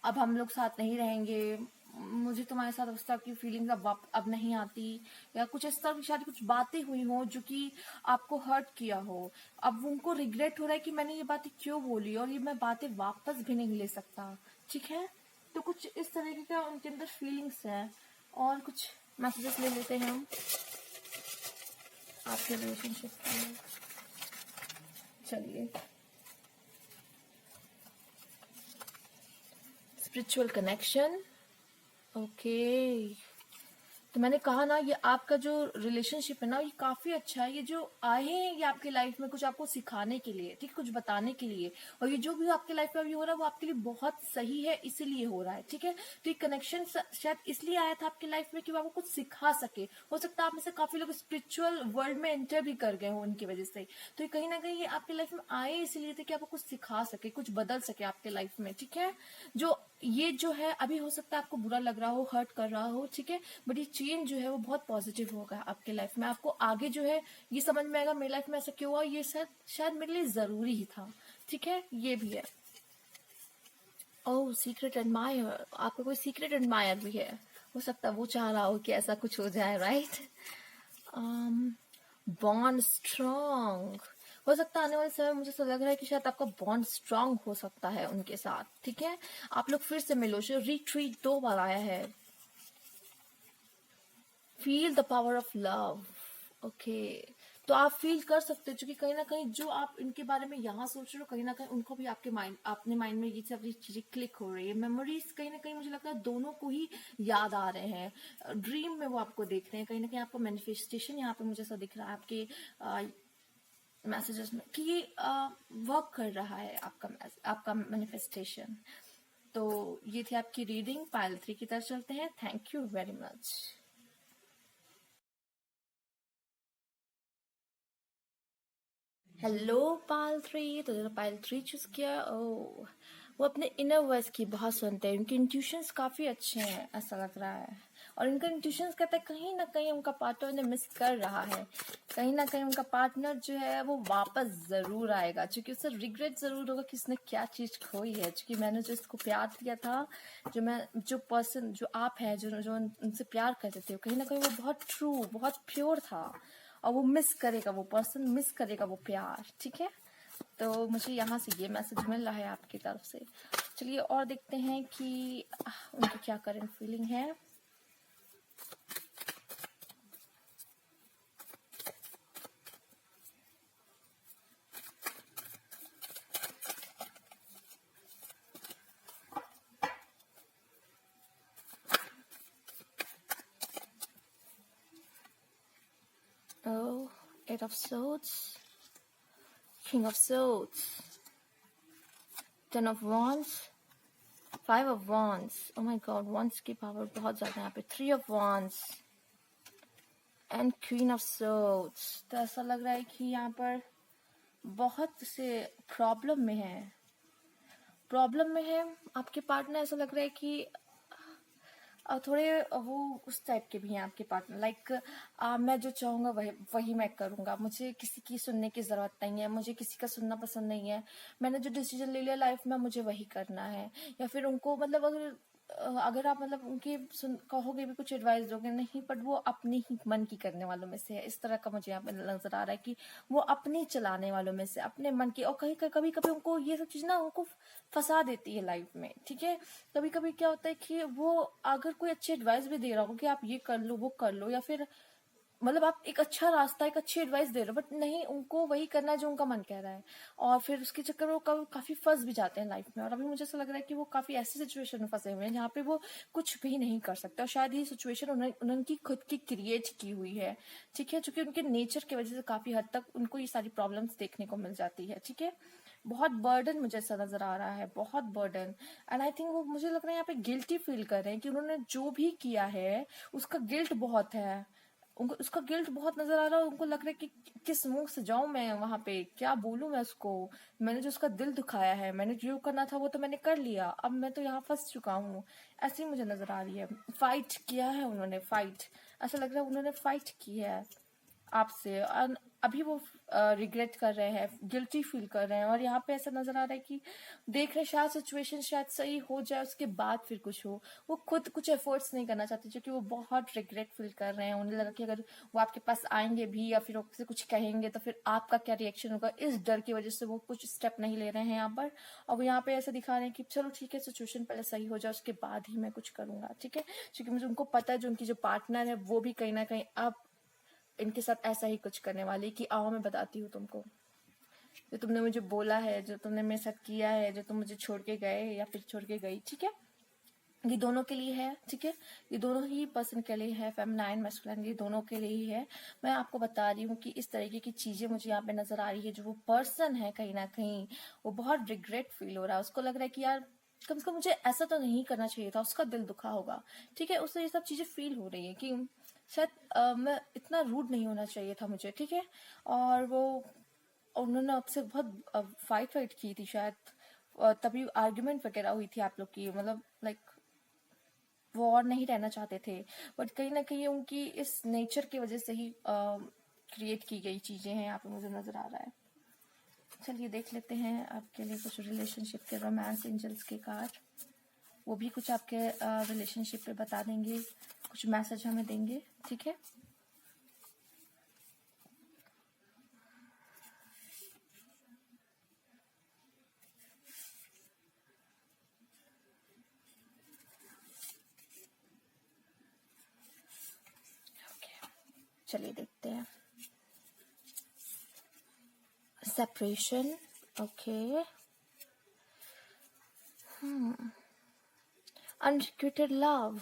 अब हम लोग साथ नहीं रहेंगे, मुझे तुम्हारे साथ उस तरह की फीलिंग्स अब नहीं आती, या कुछ इस तरह की शायद कुछ बातें हुई हो जो कि आपको हर्ट किया हो। अब उनको रिग्रेट हो रहा है कि मैंने ये बातें क्यों बोली, और ये मैं बातें वापस भी नहीं ले सकता। ठीक है, तो कुछ इस तरीके का उनके अंदर फीलिंग्स है। और कुछ मैसेजेस ले लेते हैं हम आपके रिलेशनशिप के लिए। चलिए, स्पिरिचुअल कनेक्शन, ओके, तो मैंने कहा ना, ये आपका जो रिलेशनशिप है ना, ये काफी अच्छा है। ये जो आए हैं ये आपके लाइफ में कुछ आपको सिखाने के लिए, ठीक है, कुछ बताने के लिए। और ये जो भी आपके लाइफ में अभी हो रहा है वो आपके लिए बहुत सही है, इसीलिए हो रहा है, ठीक है। तो ये कनेक्शन शायद इसलिए आया था आपकी लाइफ में कि वो आपको कुछ सिखा सके। हो सकता है आप में से काफी लोग स्पिरिचुअल वर्ल्ड में एंटर भी कर गए हो उनकी वजह से। तो ये कहीं ना कहीं ये आपके लाइफ में आए इसलिए थे कि आपको कुछ सिखा सके, कुछ बदल सके आपके लाइफ में, ठीक है। जो ये जो है अभी हो सकता है आपको बुरा लग रहा हो, हर्ट कर रहा हो, ठीक है, बट ये चेंज जो है वो बहुत पॉजिटिव होगा आपके लाइफ में। आपको आगे जो है ये समझ में आएगा मेरी लाइफ में ऐसा क्यों हुआ, ये शायद शायद मेरे लिए जरूरी ही था, ठीक है। ये भी है। ओह, सीक्रेट एडमायर, आपका कोई सीक्रेट एडमायर भी है। हो सकता है वो चाह रहा हो कि ऐसा कुछ हो जाए, राइट। बॉन्ड स्ट्रांग, हो सकता है आने वाले समय में मुझे ऐसा लग रहा है कि शायद आपका बॉन्ड स्ट्रांग हो सकता है उनके साथ, ठीक है। आप लोग फिर से मिलो। रिट्रीट 2 बार आया है। Feel the power of love. Okay, तो आप फील कर सकते हो, क्योंकि कहीं ना कहीं जो आप इनके बारे में यहाँ सोच रहे हो, कहीं ना कहीं उनको भी आपके माइंड, अपने माइंड में ये सारी चीजें क्लिक हो रही है। मेमोरीज कहीं ना कहीं मुझे लगता है दोनों को ही याद आ रहे हैं। ड्रीम में वो आपको देख रहे हैं, कहीं ना कहीं आपको मैनिफेस्टेशन यहाँ पे मुझे ऐसा दिख रहा है आपके मैसेजेस में कि ये वर्क कर रहा है आपका मैनिफेस्टेशन। तो ये थी आपकी रीडिंग। पाइल 3 की तरफ चलते हैं। Thank you very much. Hello pile 3। तो पाइल 3 चूज किया। ओ, वो अपने इनर वॉइस की बहुत सुनते हैं, उनके इंट्यूशंस काफी अच्छे हैं ऐसा लग रहा है। और उनका इंट्यूशंस कहता है कहीं ना कहीं उनका पार्टनर उन्हें मिस कर रहा है, कहीं ना कहीं उनका पार्टनर जो है वो वापस जरूर आएगा, क्योंकि उसे रिग्रेट जरूर होगा कि उसने क्या चीज खोई है। क्योंकि मैंने जो इसको प्यार दिया था, जो पर्सन जो आप है, जो उनसे प्यार करते थे, कहीं ना कहीं वो बहुत ट्रू, बहुत प्योर था। और वो मिस करेगा, वो पर्सन मिस करेगा वो प्यार, ठीक है। तो मुझे यहाँ से ये मैसेज मिल रहा है आपकी तरफ से। चलिए और देखते हैं कि उनकी क्या करंट फीलिंग है। Oh, 8 of Swords, King of Swords, 10 of Wands, 5 of Wands. Oh my God, Wands की पावर बहुत ज्यादा है यहाँ पे। 3 of Wands and queen of Swords। तो ऐसा लग रहा है कि यहाँ पर बहुत से प्रॉब्लम में है आपके पार्टनर। ऐसा लग रहा है कि थोड़े वो उस टाइप के भी हैं आपके पार्टनर, लाइक मैं जो चाहूंगा वही मैं करूंगा, मुझे किसी की सुनने की जरूरत नहीं है, मुझे किसी का सुनना पसंद नहीं है, मैंने जो डिसीजन ले लिया लाइफ में मुझे वही करना है। या फिर उनको मतलब अगर आप मतलब उनकी कहोगे भी, कुछ एडवाइस दोगे नहीं, बट वो अपनी ही मन की करने वालों में से है। इस तरह का मुझे यहाँ पे नजर आ रहा है कि वो अपनी चलाने वालों में से, अपने मन की। और कहीं कभी कभी उनको ये सब चीज ना उनको फंसा देती है लाइफ में, ठीक है। कभी कभी क्या होता है कि वो अगर कोई अच्छी एडवाइस भी दे रहा हो कि आप ये कर लो, वो कर लो, या फिर मतलब आप एक अच्छा रास्ता, एक अच्छी एडवाइस दे रहे हो, बट नहीं, उनको वही करना है जो उनका मन कह रहा है। और फिर उसके चक्कर में वो काफी फंस भी जाते हैं लाइफ में। और अभी मुझे ऐसा लग रहा है कि वो काफी ऐसी सिचुएशन में फंसे हुए हैं जहाँ पे वो कुछ भी नहीं कर सकते। और शायद ये सिचुएशन उनकी खुद की क्रिएट की हुई है, ठीक है, क्योंकि उनके नेचर की वजह से काफी हद तक उनको ये सारी प्रॉब्लम्स देखने को मिल जाती है, ठीक है। बहुत बर्डन मुझे ऐसा नजर आ रहा है, बहुत बर्डन। एंड आई थिंक वो, मुझे लग रहा है यहाँ पे गिल्टी फील कर रहे हैं कि उन्होंने जो भी किया है उसका गिल्ट बहुत है उनको, उसका गिल्ट बहुत नजर आ रहा है। उनको लग रहा है कि किस मुंह से जाऊं मैं वहां पे, क्या बोलूं मैं उसको, मैंने जो उसका दिल दुखाया है, मैंने जो करना था वो तो मैंने कर लिया, अब मैं तो यहाँ फंस चुका हूँ। ऐसी मुझे नजर आ रही है। फाइट किया है उन्होंने, फाइट, ऐसा लग रहा है उन्होंने फाइट की है आपसे। और अभी वो रिग्रेट कर रहे हैं, गिल्टी फील कर रहे हैं। और यहाँ पे ऐसा नजर आ रहा है कि देख रहे शायद सिचुएशन शायद सही हो जाए, उसके बाद फिर कुछ हो। वो खुद कुछ एफर्ट्स नहीं करना चाहते, क्योंकि वो बहुत रिग्रेट फील कर रहे हैं। उन्हें लगा कि अगर वो आपके पास आएंगे भी या फिर आपसे कुछ कहेंगे तो फिर आपका क्या रिएक्शन होगा, इस डर की वजह से वो कुछ स्टेप नहीं ले रहे हैं यहाँ पर। और वो यहाँ पे ऐसा दिखा रहे हैं कि चलो ठीक है, सिचुएशन पहले सही हो जाए, उसके बाद ही मैं कुछ करूंगा, ठीक है। क्योंकि मुझे उनको पता है जो उनकी जो पार्टनर है वो भी कहीं ना कहीं अब इनके साथ ऐसा ही कुछ करने वाली, कि आओ मैं बताती हूँ तुमको, जो तुमने मुझे बोला है, जो तुमने मेरे साथ किया है, जो तुम मुझे छोड़ के गए या फिर छोड़ के गई, ठीक है। ये दोनों के लिए है, ठीक है, ये दोनों ही पर्सन के लिए है, फेमिनाइन मैस्कुलिन, ये दोनों के लिए ही है। मैं आपको बता रही हूँ कि इस तरीके की चीजें मुझे यहाँ पे नजर आ रही है। जो वो पर्सन है कहीं ना कहीं वो बहुत रिग्रेट फील हो रहा है, उसको लग रहा है कि यार कम से कम मुझे ऐसा तो नहीं करना चाहिए था, उसका दिल दुखा होगा, ठीक है, उससे ये सब चीजें फील हो रही है कि शायद मैं इतना रूड नहीं होना चाहिए था मुझे, ठीक है। और वो उन्होंने आपसे बहुत फाइट की थी शायद, तभी आर्ग्यूमेंट वगैरह हुई थी आप लोग की, मतलब लाइक वो और नहीं रहना चाहते थे, बट कहीं ना कहीं उनकी इस नेचर की वजह से ही क्रिएट की गई चीजें हैं यहाँ पे मुझे नजर आ रहा है। चलिए देख लेते हैं आपके लिए कुछ रिलेशनशिप के रोमांस एंजल्स के कार्ड। वो भी कुछ आपके रिलेशनशिप पे बता देंगे, कुछ मैसेज हमें देंगे, ठीक है। चलिए देखते हैं। Separation, okay, unrequited love,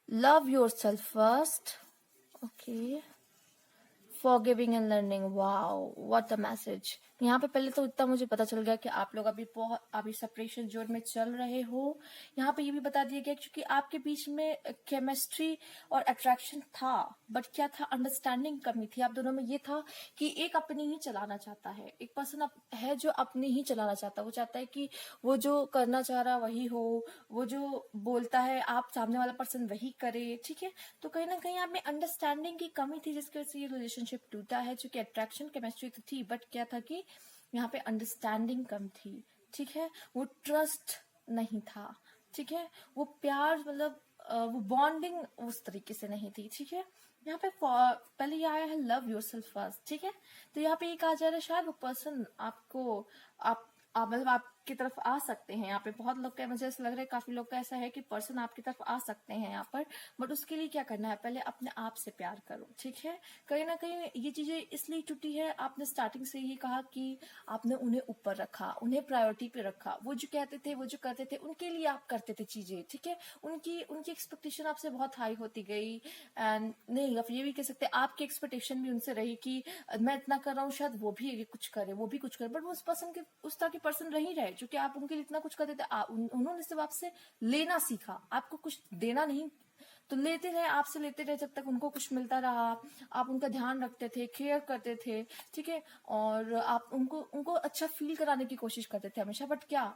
love yourself first, okay, forgiving and learning, wow what a message. यहाँ पे पहले तो इतना मुझे पता चल गया कि आप लोग अभी सेपरेशन जोन में चल रहे हो। यहाँ पे ये भी बता दिया गया क्योंकि आपके बीच में केमिस्ट्री और अट्रैक्शन था, बट क्या था, अंडरस्टैंडिंग कमी थी आप दोनों में। ये था कि एक अपनी ही चलाना चाहता है, एक पर्सन है जो अपनी ही चलाना चाहता है, वो चाहता है कि वो जो करना चाह रहा वही हो, वो जो बोलता है आप सामने वाला पर्सन वही करे, ठीक है। तो कहीं ना कहीं आप में अंडरस्टैंडिंग की कमी थी जिसकी वजह से ये रिलेशनशिप टूटा है। चूंकि अट्रैक्शन केमिस्ट्री तो थी, बट क्या था कि यहाँ पे अंडरस्टैंडिंग कम थी, ठीक है, वो ट्रस्ट नहीं था, ठीक है, वो प्यार मतलब वो बॉन्डिंग उस तरीके से नहीं थी, ठीक है। यहाँ पे पहले ये आया है लव योरसेल्फ फर्स्ट, ठीक है। तो यहाँ पे एक आ जा रहा है शायद वो पर्सन आपको मतलब आपकी तरफ आ सकते हैं। यहाँ पे बहुत लोग का मुझे ऐसा लग रहा है, काफी लोग का ऐसा है कि पर्सन आपकी तरफ आ सकते हैं यहाँ पर, बट उसके लिए क्या करना है, पहले अपने आप से प्यार करो, ठीक है। कहीं ना कहीं ये चीजें इसलिए टूटी है, आपने स्टार्टिंग से ही कहा कि आपने उन्हें ऊपर रखा, उन्हें प्रायोरिटी पे रखा, वो जो कहते थे वो जो करते थे उनके लिए आप करते थे चीजें, ठीक है। उनकी उनकी एक्सपेक्टेशन आपसे बहुत हाई होती गई, एंड नहीं आप ये भी कह सकते आपकी एक्सपेक्टेशन भी उनसे रही कि मैं इतना कर रहा हूँ शायद वो भी कुछ करे, वो भी कुछ करे, बट वो उस पर्सन के उस तरह के पर्सन रह ही रहे, क्योंकि आप उनके लिए इतना कुछ करते थे। उन्होंने सिर्फ आपसे लेना सीखा, आपको कुछ देना नहीं, तो लेते रहे, आपसे लेते रहे जब तक उनको कुछ मिलता रहा। आप उनका ध्यान रखते थे, केयर करते थे, ठीक है, और आप उनको उनको अच्छा फील कराने की कोशिश करते थे हमेशा, बट क्या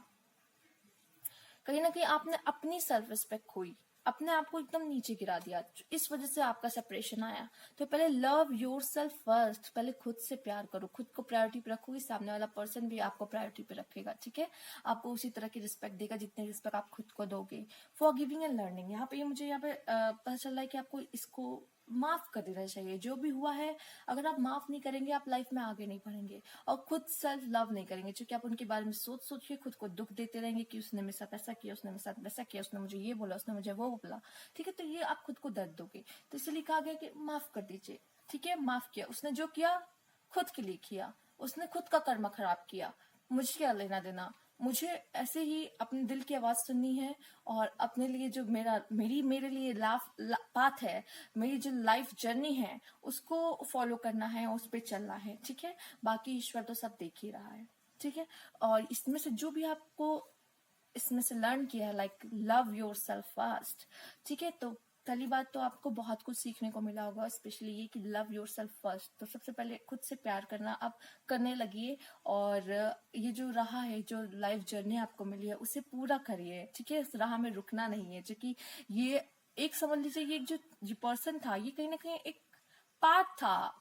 कहीं ना कहीं आपने अपनी सेल्फ रिस्पेक्ट खोई, अपने आप को एकदम नीचे गिरा दिया, इस वजह से आपका सेपरेशन आया। तो पहले लव योर सेल्फ फर्स्ट, पहले खुद से प्यार करो, खुद को प्रायोरिटी पे रखोगे, सामने वाला पर्सन भी आपको प्रायोरिटी पे रखेगा, ठीक है, आपको उसी तरह की रिस्पेक्ट देगा जितनी रिस्पेक्ट आप खुद को दोगे। फॉर गिविंग एंड लर्निंग, यहाँ पे मुझे यहाँ पे पता चल रहा है कि आपको इसको माफ कर देना चाहिए, जो भी हुआ है। अगर आप माफ नहीं करेंगे आप लाइफ में आगे नहीं बढ़ेंगे, और खुद सेल्फ लव नहीं करेंगे, क्योंकि आप उनके बारे में सोच सोच के खुद को दुख देते रहेंगे कि उसने मेरे साथ ऐसा किया, उसने मेरे साथ वैसा किया, उसने मुझे ये बोला, उसने मुझे वो बोला, ठीक है। तो ये आप खुद को दर्द दोगे, तो इसलिए कहा गया कि माफ कर दीजिए, ठीक है। माफ किया, उसने जो किया खुद के लिए किया, उसने खुद का कर्म खराब किया, मुझे क्या लेना देना। मुझे ऐसे ही अपने दिल की आवाज सुननी है, और अपने लिए जो मेरे लिए पाथ है, मेरी जो लाइफ जर्नी है उसको फॉलो करना है, उस पर चलना है, ठीक है। बाकी ईश्वर तो सब देख ही रहा है, ठीक है। और इसमें से जो भी आपको इसमें से लर्न किया है, like love your self first, ठीक है। तो पहली बात तो आपको बहुत कुछ सीखने को मिला होगा, स्पेशली ये कि लव योर सेल्फ फर्स्ट। तो सबसे पहले खुद से प्यार करना आप करने लगिए, और ये जो रहा है, जो लाइफ जर्नी आपको मिली है उसे पूरा करिए, ठीक है। इस राह में रुकना नहीं है, क्योंकि ये एक समझ लीजिए ये जो पर्सन था ये कहीं ना कहीं एक पार्ट था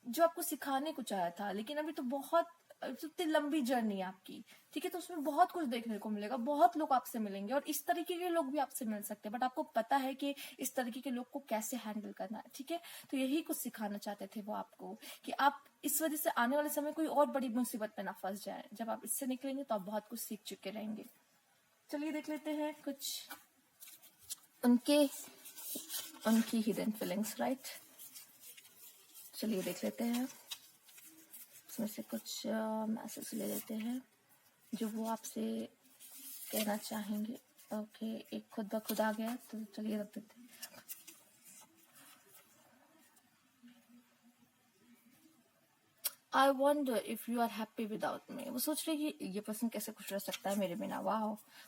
जो आपको सिखाने को चाहा था, लेकिन अभी तो बहुत इतनी लंबी जर्नी है आपकी, ठीक है। तो उसमें बहुत कुछ देखने को मिलेगा, बहुत लोग आपसे मिलेंगे, और इस तरीके के लोग भी आपसे मिल सकते हैं, बट आपको पता है कि इस तरीके के लोग को कैसे हैंडल करना है, ठीक है। तो यही कुछ सिखाना चाहते थे वो आपको, कि आप इस वजह से आने वाले समय कोई और बड़ी मुसीबत में ना फंस जाए। जब आप इससे निकलेंगे तो आप बहुत कुछ सीख चुके रहेंगे। चलिए देख लेते हैं कुछ उनकी हिडन फीलिंग्स, राइट। चलिए देख लेते हैं, इसमें से कुछ मैसेज ले लेते हैं जो वो आपसे कहना चाहेंगे? ओके, एक खुद ब खुद आ गया, तो चलिए रख देते हैं। I wonder if you are happy without me. वो सोच रही कि ये पर्सन कैसे खुश रह सकता है मेरे बिना। वाह,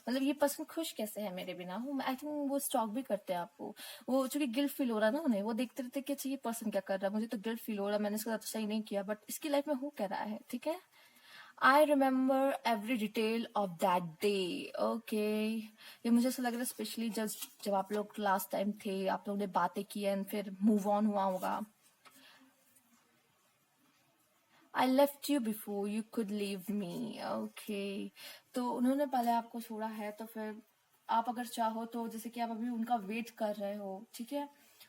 मतलब ये पर्सन खुश कैसे है मेरे बिना। आई थिंक वो स्टॉक भी करते हैं आपको। वो चूंकि गिल्ट फील हो रहा है ना उन्हें, वो देखते रहते कि अच्छा ये पर्सन क्या कर रहा है, मुझे तो गिल्ट फील हो रहा है, मैंने इसके साथ सही नहीं किया, बट इसकी लाइफ में हो क्या रहा है। ठीक है, I remember every detail of that day. Okay, ये मुझे ऐसा लग रहा है स्पेशली जब आप लोग लास्ट टाइम थे, आप लोगों ने बातें की एंड फिर मूव ऑन हुआ होगा। I left you before you could leave me. Okay, तो उन्होंने पहले आपको छोड़ा है, तो फिर आप अगर चाहो तो, जैसे कि आप अभी उनका वेट कर रहे हो, ठीक है,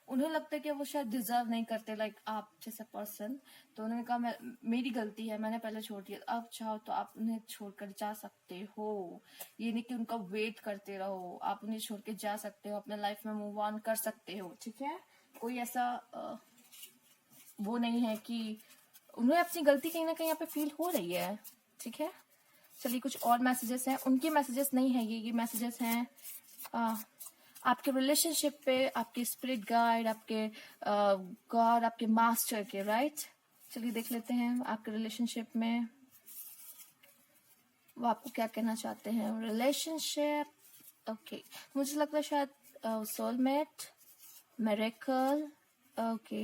उन्हें लगता है कि वो शायद डिजर्व नहीं करते लाइक आप जैसा पर्सन, तो उन्होंने कहा मेरी गलती है, मैंने पहले छोड़ दिया, अब चाहो तो आप उन्हें छोड़कर जा सकते हो। ये नहीं कि उनका वेट करते रहो, आप उन्हें छोड़ के जा सकते हो, अपने लाइफ में मूव ऑन कर सकते हो। ठीक है, कोई ऐसा वो नहीं है कि उन्हें अपनी गलती कहीं ना कहीं यहाँ पे फील हो रही है। ठीक है, चलिए कुछ और मैसेजेस हैं, उनके मैसेजेस नहीं है ये मैसेजेस हैं आपके रिलेशनशिप पे, आपके स्पिरिट गाइड, आपके गॉड, आपके मास्टर के, राइट। चलिए देख लेते हैं आपके रिलेशनशिप में वो आपको क्या कहना चाहते हैं। रिलेशनशिप, ओके, मुझे लगता है शायद सोलमेट, मिरेकल। ओके,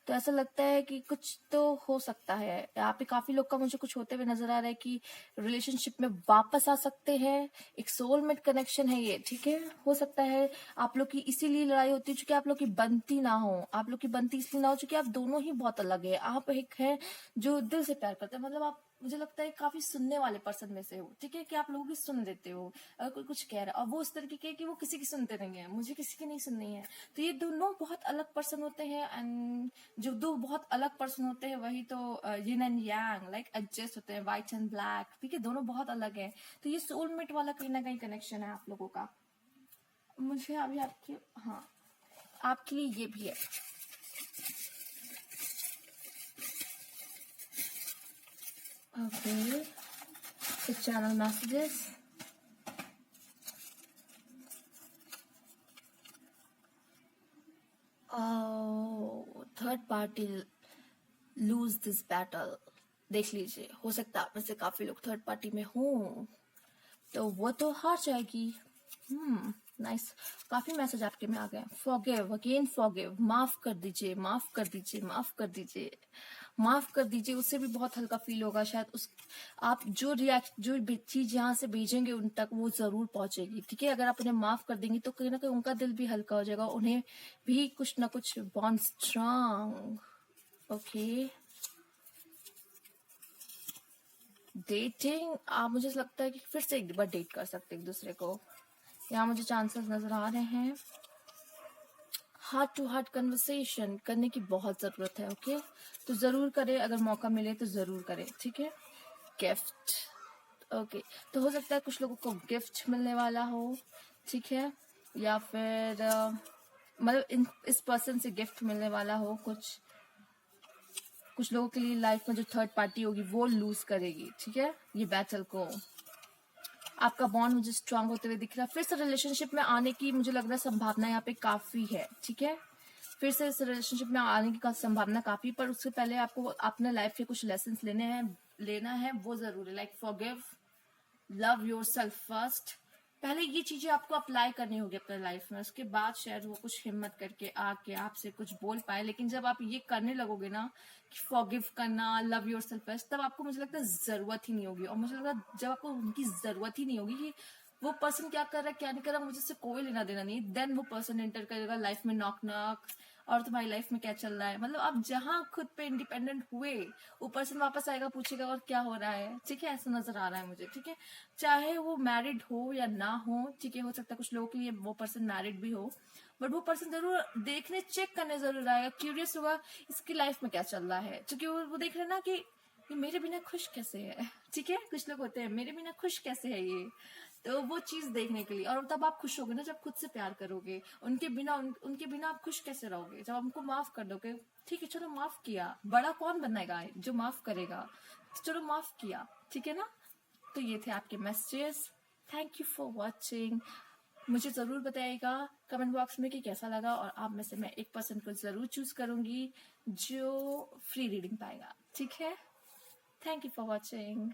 तो ऐसा लगता है कि कुछ तो हो सकता है यहाँ पे। काफी लोग का मुझे कुछ होते हुए नजर आ रहा है कि रिलेशनशिप में वापस आ सकते हैं, एक सोलमेट कनेक्शन है ये। ठीक है, हो सकता है आप लोग की इसीलिए लड़ाई होती है क्योंकि आप लोग की बनती ना हो, आप लोग की बनती इसलिए ना हो क्योंकि आप दोनों ही बहुत अलग है। आप एक है जो दिल से प्यार करते हैं, मतलब आप, मुझे लगता है काफी सुनने वाले पर्सन में से हो। ठीक है, कि आप लोगों की सुन देते हो अगर कोई कुछ कह रहा है, और वो उस तरीके के कि वो किसी की सुनते नहीं है, मुझे किसी की नहीं सुननी है। तो ये दोनों बहुत अलग पर्सन होते हैं, एंड जो दो बहुत अलग पर्सन होते हैं वही तो yin and yang like adjust होते हैं, व्हाइट एंड ब्लैक। ठीक है, दोनों बहुत अलग है, तो ये सोलमेट वाला कहीं ना कहीं कनेक्शन है आप लोगों का। मुझे अभी आपके, हाँ, आपके लिए ये भी है। Okay, channel messages, third party lose this battle. देख लीजिए, हो सकता है आप में से काफी लोग थर्ड पार्टी में हों, तो वो तो हार जाएगी। नाइस, काफी मैसेज आपके में आ गए। फॉरगिव अगेन, फॉरगिव, माफ कर दीजिए, माफ कर दीजिए, माफ कर दीजिए, माफ कर दीजिए। उससे भी बहुत हल्का फील होगा शायद। उस आप जो चीज यहाँ से भेजेंगे उन तक वो जरूर पहुंचेगी। ठीक है, अगर आप उन्हें माफ कर देंगे तो कहीं ना कहीं उनका दिल भी हल्का हो जाएगा, उन्हें भी कुछ ना कुछ बॉन्ड स्ट्रांग। ओके, डेटिंग, आप, मुझे लगता है कि फिर से एक बार डेट कर सकते हैं एक दूसरे को, यहाँ मुझे चांसेस नजर आ रहे हैं। हार्ट टू हार्ट कन्वर्सेशन करने की बहुत जरूरत है। ओके, तो जरूर करें, अगर मौका मिले तो जरूर करें। ठीक है, गिफ्ट, ओके, तो हो सकता है कुछ लोगों को गिफ्ट मिलने वाला हो। ठीक है, या फिर मतलब इस पर्सन से गिफ्ट मिलने वाला हो। कुछ लोगों के लिए लाइफ में जो थर्ड पार्टी होगी वो लूज करेगी। ठीक है, ये बैटल को, आपका बॉन्ड मुझे स्ट्रांग होते हुए दिख रहा है। फिर से रिलेशनशिप में आने की मुझे लग रहा है संभावना यहाँ पे काफी है। ठीक है, फिर से इस रिलेशनशिप में आने की संभावना काफी, पर उससे पहले आपको अपने लाइफ के कुछ लेसन लेना है, वो जरूरी है। Like forgive, love your self first. पहले ये चीजें आपको अप्लाई करनी होगी अपने लाइफ में, उसके बाद शायद वो कुछ हिम्मत करके आके आपसे कुछ बोल पाए। लेकिन जब आप ये करने लगोगे ना कि फॉरगिव करना, लव योर सेल्फ फर्स्ट, तब आपको मुझे लगता है जरूरत ही नहीं होगी। और मुझे लगता है जब आपको उनकी जरूरत ही नहीं होगी कि वो पर्सन क्या कर रहा है क्या नहीं कर रहा, मुझे इससे कोई लेना देना नहीं, देन वो पर्सन एंटर करेगा लाइफ में, नॉक नॉक, और तुम्हारी लाइफ में क्या चल रहा है। मतलब आप जहां खुद पे इंडिपेंडेंट हुए, वो पर्सन वापस आएगा, पूछेगा और क्या हो रहा है। ठीक है, ऐसा नजर आ रहा है मुझे। ठीक है, चाहे वो मैरिड हो या ना हो। ठीक है, हो सकता है कुछ लोगों के लिए वो पर्सन मैरिड भी हो, बट वो पर्सन जरूर देखने, चेक करने जरूर आएगा, क्यूरियस होगा इसकी लाइफ में क्या चल रहा है, क्योंकि वो देख रहे ना कि ये मेरे बिना खुश कैसे है। ठीक है, कुछ लोग होते हैं मेरे बिना खुश कैसे है ये, तो वो चीज देखने के लिए। और तब आप खुश होगे ना जब खुद से प्यार करोगे। उनके बिना आप खुश कैसे रहोगे जब हमको माफ कर दोगे। ठीक है, चलो माफ किया, बड़ा कौन बनेगा जो माफ करेगा, चलो माफ किया। ठीक है ना, तो ये थे आपके messages. Thank you for watching. मुझे ज़रूर बताइएगा कमेंट बॉक्स में कि कैसा लगा, और आप में से मैं एक पर्सन को ज़रूर चूज करूंगी जो फ्री रीडिंग पाएगा। ठीक है, थैंक यू फॉर वॉचिंग।